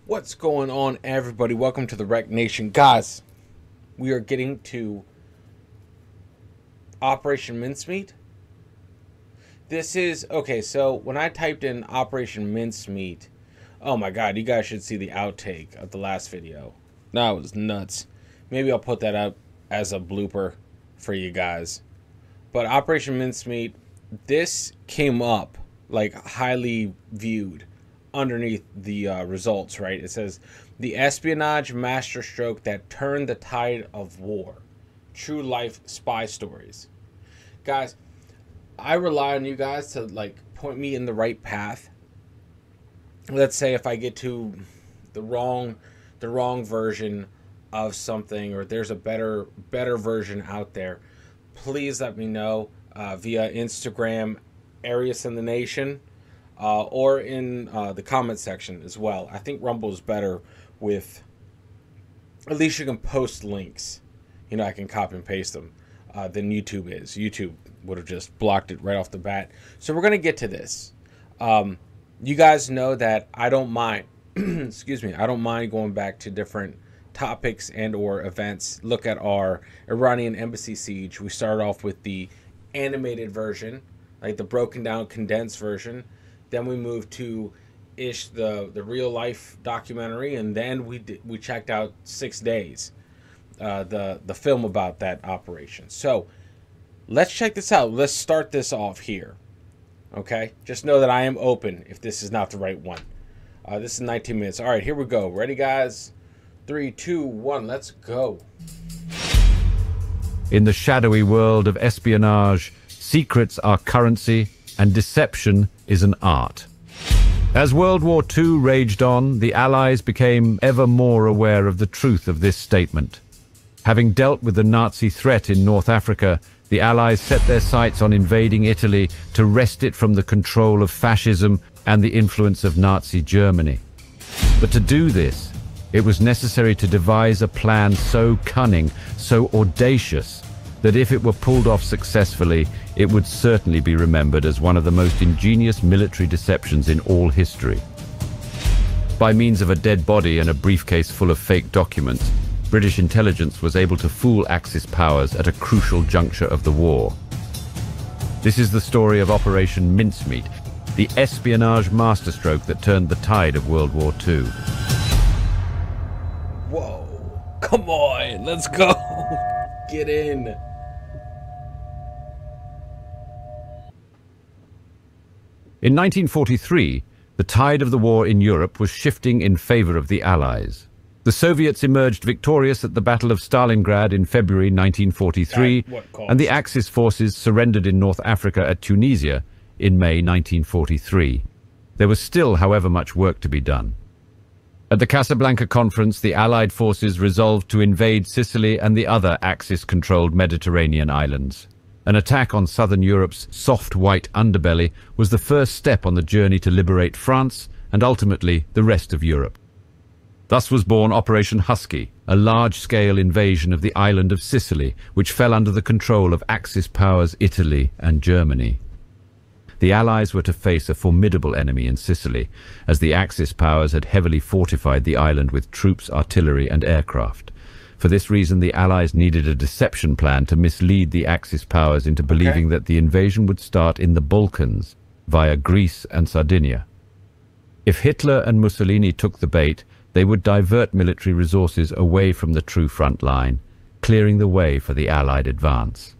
What's going on, everybody? Welcome to the Rec Nation. Guys, we are getting to Operation Mincemeat. This is, okay, so when I typed in Operation Mincemeat, oh my god, you guys should see the outtake of the last video. That was nuts. Maybe I'll put that up as a blooper for you guys. But Operation Mincemeat, this came up like highly viewed underneath the results, right? It says the espionage masterstroke that turned the tide of war, true life spy stories. Guys, I rely on you guys to like point me in the right path. Let's say if I get to the wrong version of something, or there's a better version out there, please let me know via Instagram, Arius in the Nation, or in the comment section as well. I think Rumble is better with, at least you can post links. You know, I can copy and paste them than YouTube is. YouTube would have just blocked it right off the bat. So we're going to get to this. You guys know that I don't mind, excuse me, I don't mind going back to different topics and or events. Look at our Iranian embassy siege. We started off with the animated version, like the broken down condensed version. Then we moved to the real life documentary, and then we checked out 6 days, the film about that operation. So let's check this out. Let's start this off here. Okay, just know that I am open if this is not the right one. This is 19 minutes. All right, here we go. Ready, guys? 3, 2, 1, let's go. In the shadowy world of espionage, secrets are currency and deception is an art. As World War II raged on, the Allies became ever more aware of the truth of this statement. Having dealt with the Nazi threat in North Africa, the Allies set their sights on invading Italy to wrest it from the control of fascism and the influence of Nazi Germany. But to do this, it was necessary to devise a plan so cunning, so audacious, that if it were pulled off successfully, it would certainly be remembered as one of the most ingenious military deceptions in all history. By means of a dead body and a briefcase full of fake documents, British intelligence was able to fool Axis powers at a crucial juncture of the war. This is the story of Operation Mincemeat, the espionage masterstroke that turned the tide of World War II. Whoa, come on, let's go. Get in. In 1943, the tide of the war in Europe was shifting in favor of the Allies. The Soviets emerged victorious at the Battle of Stalingrad in February 1943, and the Axis forces surrendered in North Africa at Tunisia in May 1943. There was still, however, much work to be done. At the Casablanca Conference, the Allied forces resolved to invade Sicily and the other Axis-controlled Mediterranean islands. An attack on southern Europe's soft white underbelly was the first step on the journey to liberate France and ultimately the rest of Europe. Thus was born Operation Husky, a large-scale invasion of the island of Sicily, which fell under the control of Axis powers Italy and Germany. The Allies were to face a formidable enemy in Sicily, as the Axis powers had heavily fortified the island with troops, artillery and aircraft. For this reason, the Allies needed a deception plan to mislead the Axis powers into believing that the invasion would start in the Balkans, via Greece and Sardinia. If Hitler and Mussolini took the bait, they would divert military resources away from the true front line, clearing the way for the Allied advance.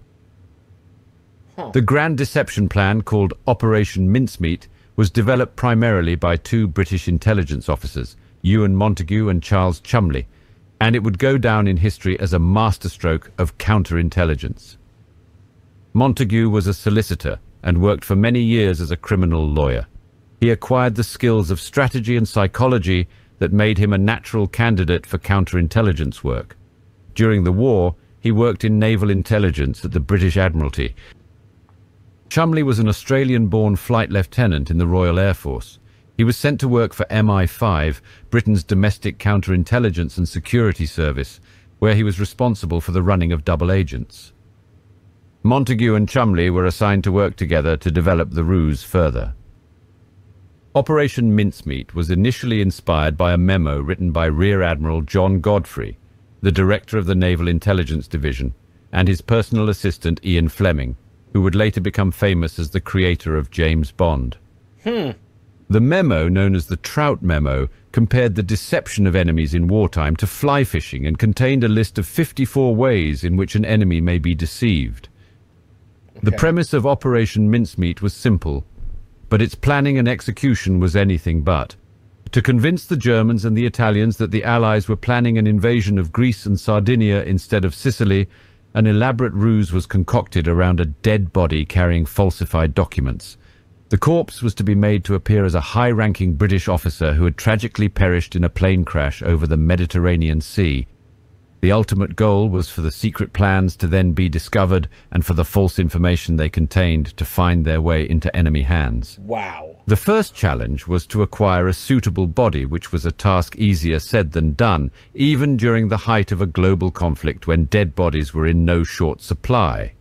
The grand deception plan, called Operation Mincemeat, was developed primarily by two British intelligence officers, Ewan Montagu and Charles Cholmondeley, and it would go down in history as a masterstroke of counterintelligence. Montagu was a solicitor and worked for many years as a criminal lawyer. He acquired the skills of strategy and psychology that made him a natural candidate for counterintelligence work. During the war, he worked in naval intelligence at the British Admiralty. Cholmondeley was an Australian-born flight lieutenant in the Royal Air Force. He was sent to work for MI5, Britain's domestic counterintelligence and security service, where he was responsible for the running of double agents. Montagu and Cholmondeley were assigned to work together to develop the ruse further. Operation Mincemeat was initially inspired by a memo written by Rear Admiral John Godfrey, the director of the Naval Intelligence Division, and his personal assistant Ian Fleming, who would later become famous as the creator of James Bond. The memo, known as the Trout Memo, compared the deception of enemies in wartime to fly fishing and contained a list of 54 ways in which an enemy may be deceived. The premise of Operation Mincemeat was simple, but its planning and execution was anything but. To convince the Germans and the Italians that the Allies were planning an invasion of Greece and Sardinia instead of Sicily, an elaborate ruse was concocted around a dead body carrying falsified documents. The corpse was to be made to appear as a high-ranking British officer who had tragically perished in a plane crash over the Mediterranean Sea. The ultimate goal was for the secret plans to then be discovered and for the false information they contained to find their way into enemy hands. Wow. The first challenge was to acquire a suitable body, which was a task easier said than done, even during the height of a global conflict when dead bodies were in no short supply.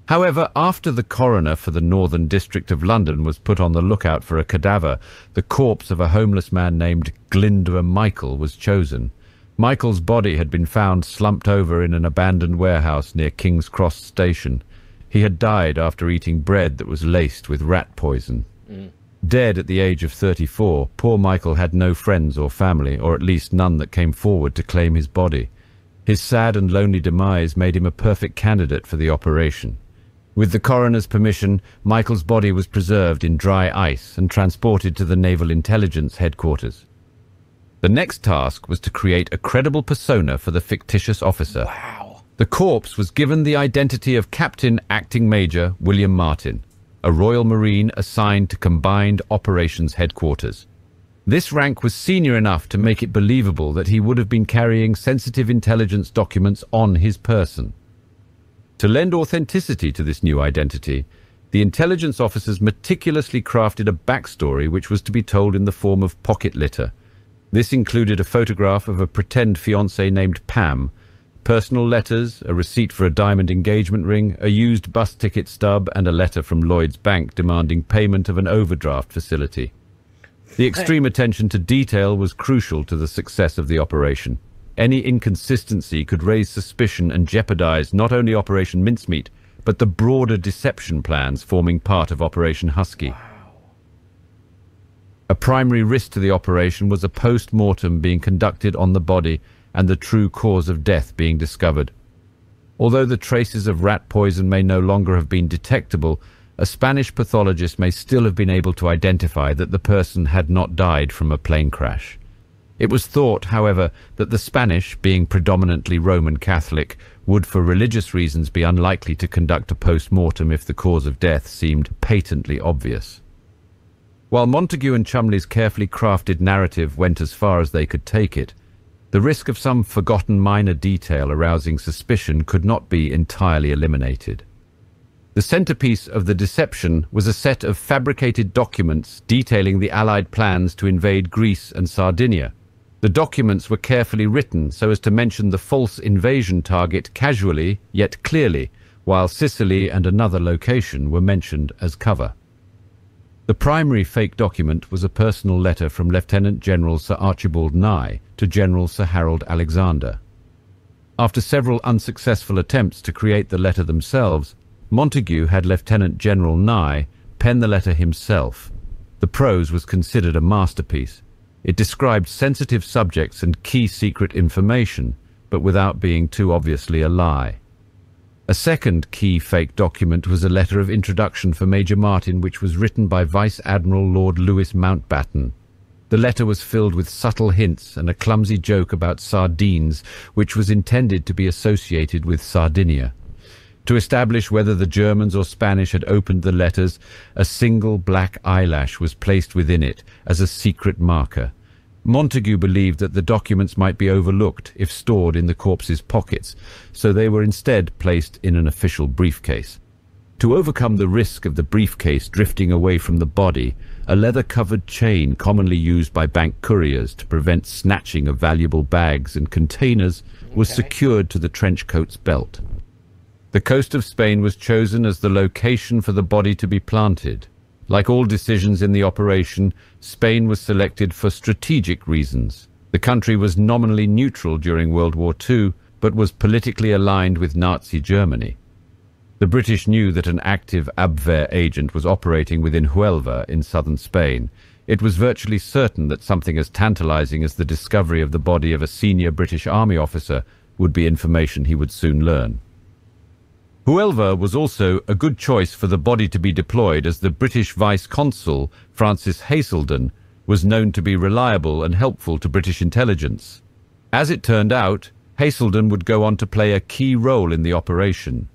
However, after the coroner for the Northern District of London was put on the lookout for a cadaver, the corpse of a homeless man named Glyndwr Michael was chosen. Michael's body had been found slumped over in an abandoned warehouse near King's Cross Station. He had died after eating bread that was laced with rat poison. Dead at the age of 34, poor Michael had no friends or family, or at least none that came forward to claim his body. His sad and lonely demise made him a perfect candidate for the operation. With the coroner's permission, Michael's body was preserved in dry ice and transported to the Naval Intelligence Headquarters. The next task was to create a credible persona for the fictitious officer. Wow. The corpse was given the identity of Captain Acting Major William Martin, a Royal Marine assigned to Combined Operations Headquarters. This rank was senior enough to make it believable that he would have been carrying sensitive intelligence documents on his person. To lend authenticity to this new identity, the intelligence officers meticulously crafted a backstory which was to be told in the form of pocket litter. This included a photograph of a pretend fiancée named Pam, personal letters, a receipt for a diamond engagement ring, a used bus ticket stub, and a letter from Lloyd's Bank demanding payment of an overdraft facility. The extreme attention to detail was crucial to the success of the operation. Any inconsistency could raise suspicion and jeopardize not only Operation Mincemeat, but the broader deception plans forming part of Operation Husky. A primary risk to the operation was a post-mortem being conducted on the body and the true cause of death being discovered. Although the traces of rat poison may no longer have been detectable, a Spanish pathologist may still have been able to identify that the person had not died from a plane crash. It was thought, however, that the Spanish, being predominantly Roman Catholic, would for religious reasons be unlikely to conduct a post-mortem if the cause of death seemed patently obvious. While Montague and Cholmondeley's carefully crafted narrative went as far as they could take it, the risk of some forgotten minor detail arousing suspicion could not be entirely eliminated. The centerpiece of the deception was a set of fabricated documents detailing the Allied plans to invade Greece and Sardinia. The documents were carefully written so as to mention the false invasion target casually yet clearly, while Sicily and another location were mentioned as cover. The primary fake document was a personal letter from Lieutenant General Sir Archibald Nye to General Sir Harold Alexander. After several unsuccessful attempts to create the letter themselves, Montague had Lieutenant General Nye pen the letter himself. The prose was considered a masterpiece. It described sensitive subjects and key secret information, but without being too obviously a lie. A second key fake document was a letter of introduction for Major Martin, which was written by Vice Admiral Lord Louis Mountbatten. The letter was filled with subtle hints and a clumsy joke about sardines, which was intended to be associated with Sardinia. To establish whether the Germans or Spanish had opened the letters, a single black eyelash was placed within it as a secret marker. Montague believed that the documents might be overlooked if stored in the corpse's pockets, so they were instead placed in an official briefcase. To overcome the risk of the briefcase drifting away from the body, a leather-covered chain commonly used by bank couriers to prevent snatching of valuable bags and containers was secured to the trench coat's belt. The coast of Spain was chosen as the location for the body to be planted. Like all decisions in the operation, Spain was selected for strategic reasons. The country was nominally neutral during World War II, but was politically aligned with Nazi Germany. The British knew that an active Abwehr agent was operating within Huelva in southern Spain. It was virtually certain that something as tantalizing as the discovery of the body of a senior British Army officer would be information he would soon learn. Huelva was also a good choice for the body to be deployed, as the British Vice-Consul, Francis Haselden, was known to be reliable and helpful to British intelligence. As it turned out, Haselden would go on to play a key role in the operation.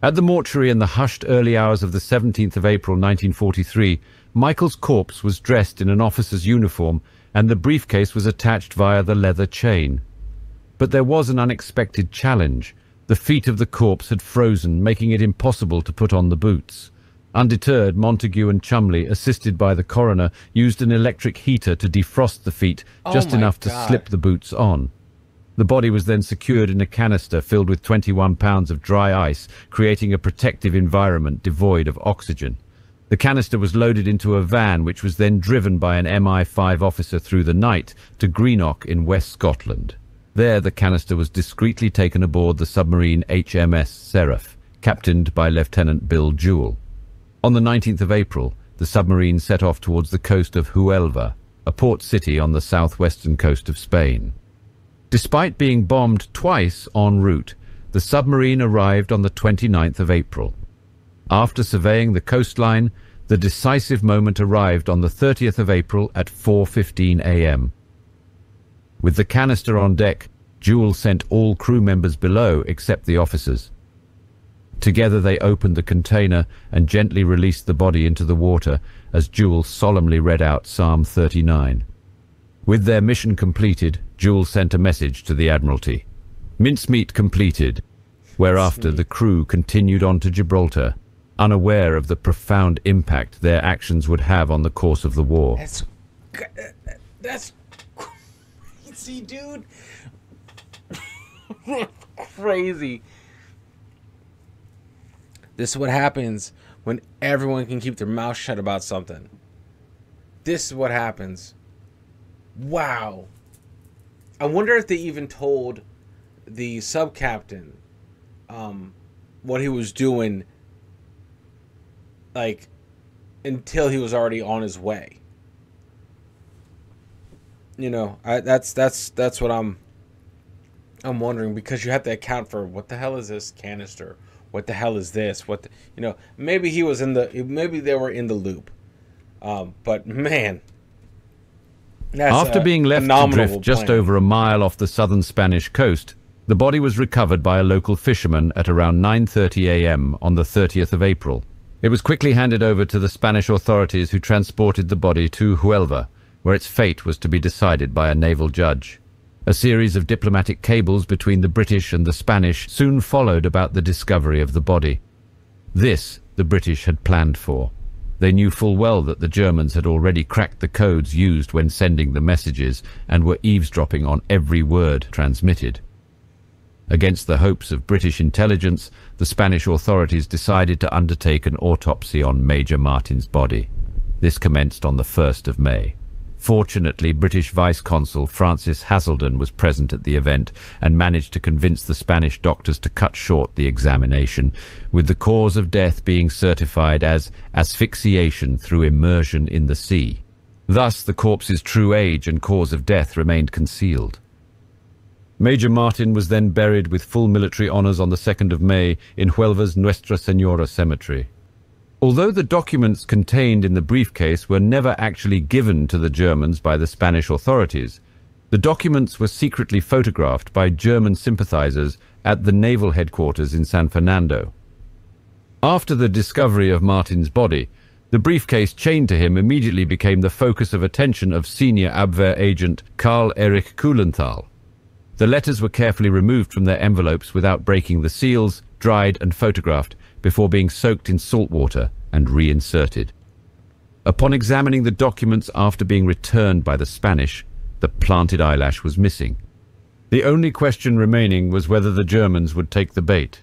At the mortuary in the hushed early hours of the 17th of April 1943, Michael's corpse was dressed in an officer's uniform and the briefcase was attached via the leather chain. But there was an unexpected challenge. The feet of the corpse had frozen, making it impossible to put on the boots. Undeterred, Montague and Chumley, assisted by the coroner, used an electric heater to defrost the feet, just enough to slip the boots on. The body was then secured in a canister filled with 21 pounds of dry ice, creating a protective environment devoid of oxygen. The canister was loaded into a van, which was then driven by an MI5 officer through the night to Greenock in West Scotland. There, the canister was discreetly taken aboard the submarine HMS Seraph, captained by Lieutenant Bill Jewell. On the 19th of April, the submarine set off towards the coast of Huelva, a port city on the southwestern coast of Spain. Despite being bombed twice en route, the submarine arrived on the 29th of April. After surveying the coastline, the decisive moment arrived on the 30th of April at 4:15 a.m. With the canister on deck, Jewell sent all crew members below except the officers. Together they opened the container and gently released the body into the water as Jewell solemnly read out Psalm 39. With their mission completed, Jewell sent a message to the Admiralty. Mincemeat completed, whereafter the crew continued on to Gibraltar, unaware of the profound impact their actions would have on the course of the war. That's crazy, dude. Crazy. This is what happens when everyone can keep their mouth shut about something. This is what happens. Wow. I wonder if they even told the sub-captain what he was doing, like, until he was already on his way. You know, that's what I'm wondering, because you have to account for what the hell is this canister? What the hell is this? Maybe he was maybe they were in the loop. But man, after being left to drift just over a mile off the southern Spanish coast, the body was recovered by a local fisherman at around 9:30 a.m. on the 30th of April. It was quickly handed over to the Spanish authorities, who transported the body to Huelva, where its fate was to be decided by a naval judge. A series of diplomatic cables between the British and the Spanish soon followed about the discovery of the body. This the British had planned for. They knew full well that the Germans had already cracked the codes used when sending the messages and were eavesdropping on every word transmitted. Against the hopes of British intelligence, the Spanish authorities decided to undertake an autopsy on Major Martin's body. This commenced on the 1st of May. Fortunately, British Vice-Consul Francis Haselden was present at the event and managed to convince the Spanish doctors to cut short the examination, with the cause of death being certified as asphyxiation through immersion in the sea. Thus, the corpse's true age and cause of death remained concealed. Major Martin was then buried with full military honors on the 2nd of May in Huelva's Nuestra Señora Cemetery. Although the documents contained in the briefcase were never actually given to the Germans by the Spanish authorities, the documents were secretly photographed by German sympathizers at the naval headquarters in San Fernando. After the discovery of Martin's body, the briefcase chained to him immediately became the focus of attention of senior Abwehr agent Karl Erich Kuhlenthal. The letters were carefully removed from their envelopes without breaking the seals, dried and photographed, before being soaked in salt water and reinserted. Upon examining the documents after being returned by the Spanish, the planted eyelash was missing. The only question remaining was whether the Germans would take the bait.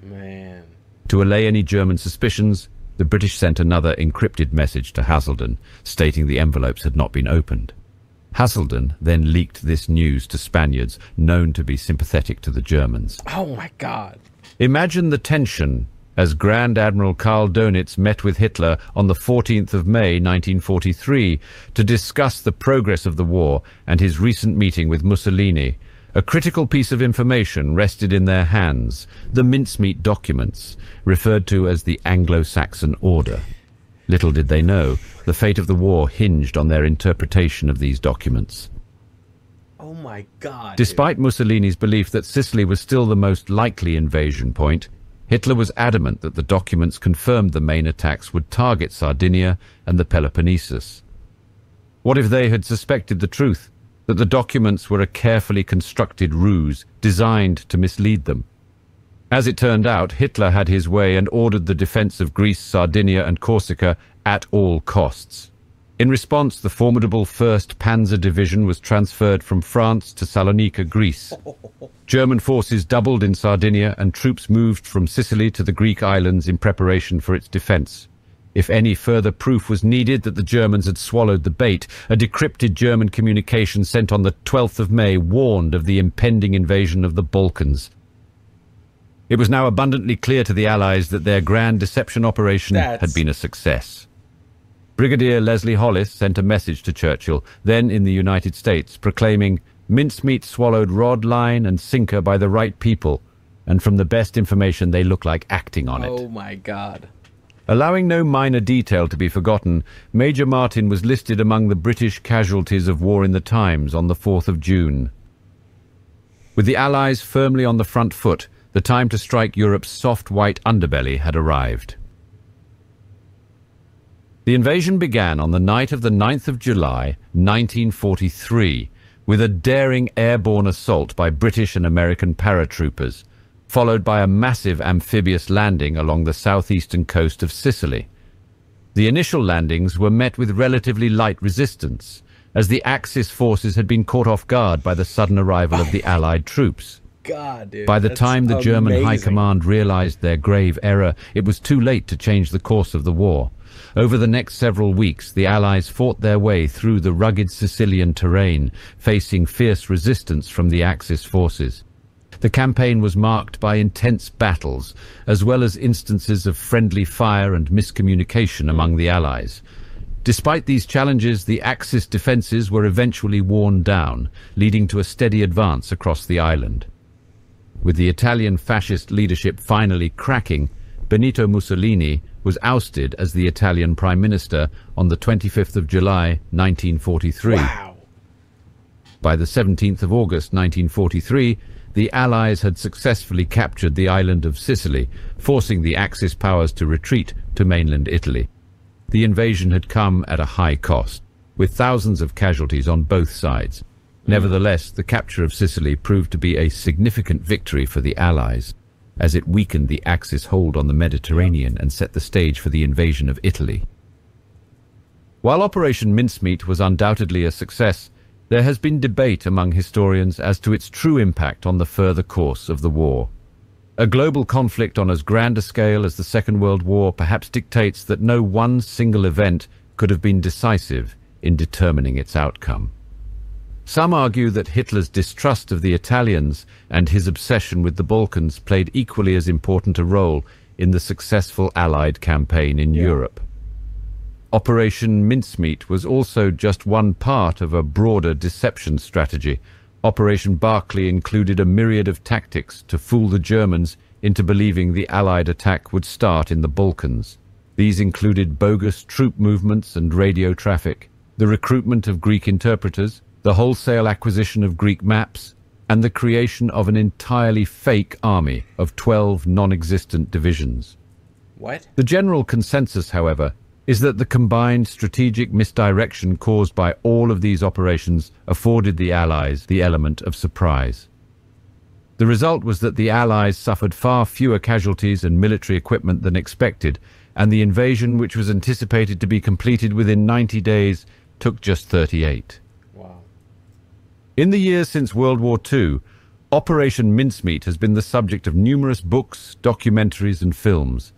Man. To allay any German suspicions, The British sent another encrypted message to Hazelden, stating the envelopes had not been opened. Hazelden then leaked this news to Spaniards known to be sympathetic to the Germans. Oh my God. Imagine the tension as Grand Admiral Karl Dönitz met with Hitler on the 14th of May 1943 to discuss the progress of the war and his recent meeting with Mussolini. A critical piece of information rested in their hands, the Mincemeat documents, referred to as the Anglo-Saxon Order. Little did they know, the fate of the war hinged on their interpretation of these documents. Oh my God. Despite Mussolini's belief that Sicily was still the most likely invasion point, Hitler was adamant that the documents confirmed the main attacks would target Sardinia and the Peloponnesus. What if they had suspected the truth, that the documents were a carefully constructed ruse designed to mislead them? As it turned out, Hitler had his way and ordered the defense of Greece, Sardinia and Corsica at all costs. In response, the formidable 1st Panzer Division was transferred from France to Salonika, Greece. German forces doubled in Sardinia and troops moved from Sicily to the Greek islands in preparation for its defense. If any further proof was needed that the Germans had swallowed the bait, a decrypted German communication sent on the 12th of May warned of the impending invasion of the Balkans. It was now abundantly clear to the Allies that their grand deception operation had been a success. Brigadier Leslie Hollis sent a message to Churchill, then in the United States, proclaiming, "Mincemeat swallowed rod, line and sinker by the right people, and from the best information they look like acting on it." Oh my God. Allowing no minor detail to be forgotten, Major Martin was listed among the British casualties of war in the Times on the 4th of June. With the Allies firmly on the front foot, the time to strike Europe's soft white underbelly had arrived. The invasion began on the night of the 9th of July, 1943, with a daring airborne assault by British and American paratroopers, followed by a massive amphibious landing along the southeastern coast of Sicily. The initial landings were met with relatively light resistance, as the Axis forces had been caught off guard by the sudden arrival of the Allied troops. God, dude, by the time the German High Command realized their grave error, it was too late to change the course of the war. Over the next several weeks, the Allies fought their way through the rugged Sicilian terrain, facing fierce resistance from the Axis forces. The campaign was marked by intense battles, as well as instances of friendly fire and miscommunication among the Allies. Despite these challenges, the Axis defences were eventually worn down, leading to a steady advance across the island. With the Italian fascist leadership finally cracking, Benito Mussolini was ousted as the Italian Prime Minister on the 25th of July, 1943. Wow. By the 17th of August, 1943, the Allies had successfully captured the island of Sicily, forcing the Axis powers to retreat to mainland Italy. The invasion had come at a high cost, with thousands of casualties on both sides. Nevertheless, the capture of Sicily proved to be a significant victory for the Allies, as it weakened the Axis hold on the Mediterranean and set the stage for the invasion of Italy. While Operation Mincemeat was undoubtedly a success, there has been debate among historians as to its true impact on the further course of the war. A global conflict on as grand a scale as the Second World War perhaps dictates that no one single event could have been decisive in determining its outcome. Some argue that Hitler's distrust of the Italians and his obsession with the Balkans played equally as important a role in the successful Allied campaign in Europe. Operation Mincemeat was also just one part of a broader deception strategy. Operation Barclay included a myriad of tactics to fool the Germans into believing the Allied attack would start in the Balkans. These included bogus troop movements and radio traffic, the recruitment of Greek interpreters, the wholesale acquisition of Greek maps, and the creation of an entirely fake army of 12 non-existent divisions. What? The general consensus, however, is that the combined strategic misdirection caused by all of these operations afforded the Allies the element of surprise. The result was that the Allies suffered far fewer casualties and military equipment than expected, and the invasion, which was anticipated to be completed within 90 days, took just 38. Wow. In the years since World War II, Operation Mincemeat has been the subject of numerous books, documentaries and films.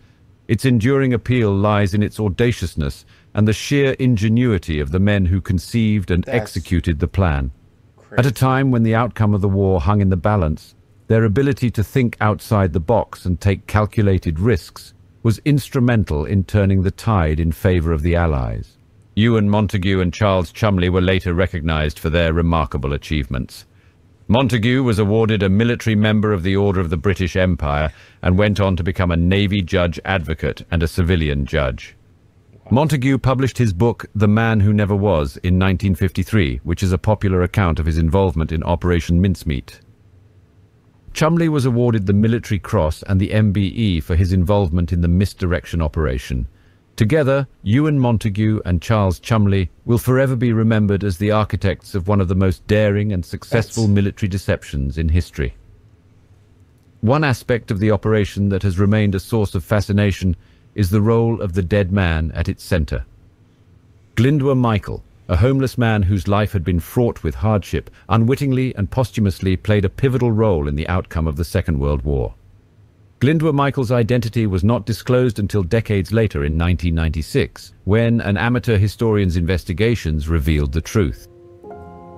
Its enduring appeal lies in its audaciousness and the sheer ingenuity of the men who conceived and executed the plan. Crazy. At a time when the outcome of the war hung in the balance, their ability to think outside the box and take calculated risks was instrumental in turning the tide in favor of the Allies. Ewan Montagu and Charles Cholmondeley were later recognized for their remarkable achievements. Montagu was awarded a military member of the Order of the British Empire and went on to become a Navy judge advocate and a civilian judge. Montagu published his book, The Man Who Never Was, in 1953, which is a popular account of his involvement in Operation Mincemeat. Cholmondeley was awarded the Military Cross and the MBE for his involvement in the misdirection operation. Together, Ewan Montagu and Charles Cholmondeley will forever be remembered as the architects of one of the most daring and successful military deceptions in history. One aspect of the operation that has remained a source of fascination is the role of the dead man at its center. Glyndwr Michael, a homeless man whose life had been fraught with hardship, unwittingly and posthumously played a pivotal role in the outcome of the Second World War. Glyndwr Michael's identity was not disclosed until decades later in 1996, when an amateur historian's investigations revealed the truth.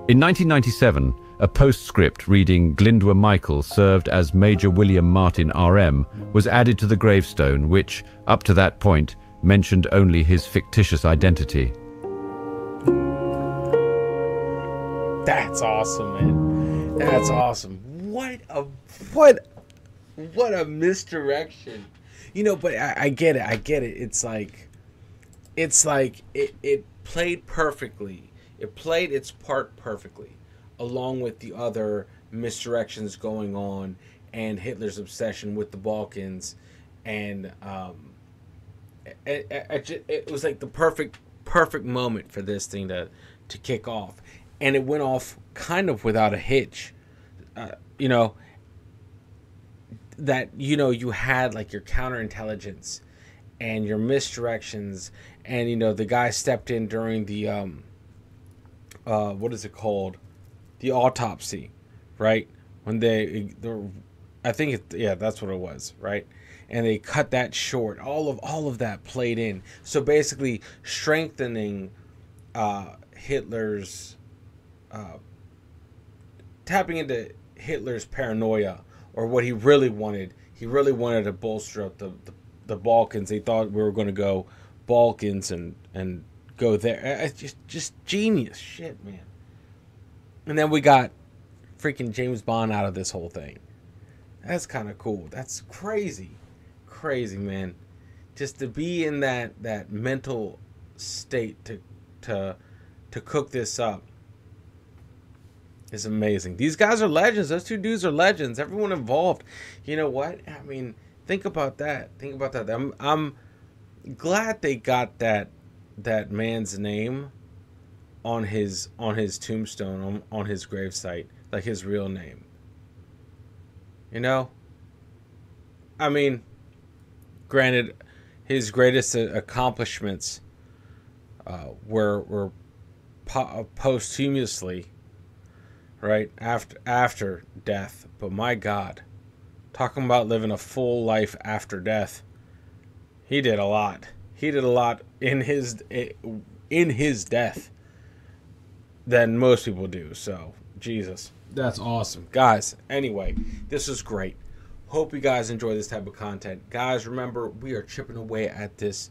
In 1997, a postscript reading Glyndwr Michael served as Major William Martin RM was added to the gravestone, which, up to that point, mentioned only his fictitious identity. That's awesome, man. That's awesome. What a misdirection. You know, but I get it. It's like it played perfectly. It played its part perfectly, along with the other misdirections going on and Hitler's obsession with the Balkans, and it was like the perfect moment for this thing to kick off, and it went off kind of without a hitch. You know, that, you know, you had like your counterintelligence and your misdirections, and, you know, the guy stepped in during the what is it called, the autopsy, right, when I think that's what it was, right, and they cut that short. All of that played in, so basically strengthening Hitler's tapping into Hitler's paranoia, or what he really wanted. He really wanted to bolster up the Balkans. They thought we were going to go Balkans and go there. It's just genius shit, man. And then we got freaking James Bond out of this whole thing. That's kind of cool. That's crazy, man. Just to be in that mental state to cook this up is amazing. These guys are legends. Those two dudes are legends. Everyone involved. You know what? I mean, think about that. I'm glad they got that man's name on his tombstone, on his gravesite, like his real name. You know? I mean, granted, his greatest accomplishments were posthumously, right, after death. But my God, talking about living a full life after death, he did a lot. He did a lot in his death than most people do. So, Jesus, that's awesome, guys. Anyway, this was great. Hope you guys enjoy this type of content, guys. Remember, we are chipping away at this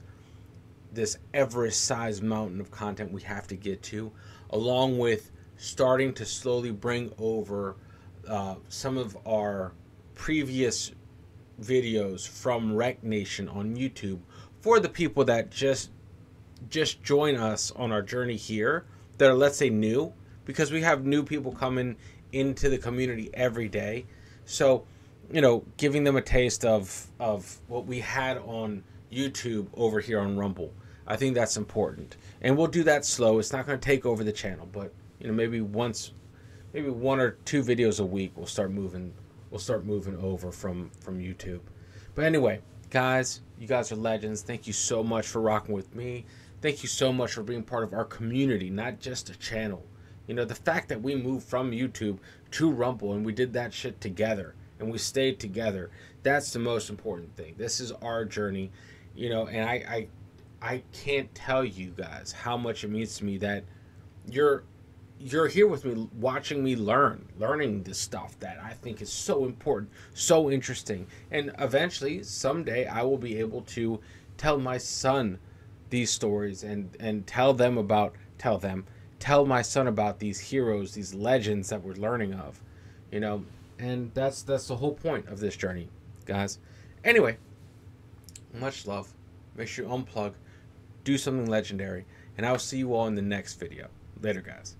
Everest-sized mountain of content we have to get to, along with starting to slowly bring over some of our previous videos from Rec Nation on YouTube for the people that just join us on our journey here, that are, let's say, new, because we have new people coming into the community every day. So, you know, giving them a taste of what we had on YouTube over here on Rumble. I think that's important, and we'll do that slow. It's not going to take over the channel, but, you know, maybe one or two videos a week we'll start moving over from YouTube. But anyway, guys, you guys are legends. Thank you so much for rocking with me. Thank you so much for being part of our community, not just a channel. You know, the fact that we moved from YouTube to Rumble and we did that shit together and we stayed together, that's the most important thing. This is our journey, You know, and I can't tell you guys how much it means to me that you're you're here with me watching me learning this stuff that I think is so important, so interesting. And eventually someday I will be able to tell my son these stories and tell my son about these heroes, these legends that we're learning of, you know. And that's the whole point of this journey, guys. Anyway, much love. Make sure you unplug, do something legendary, and I'll see you all in the next video. Later, guys.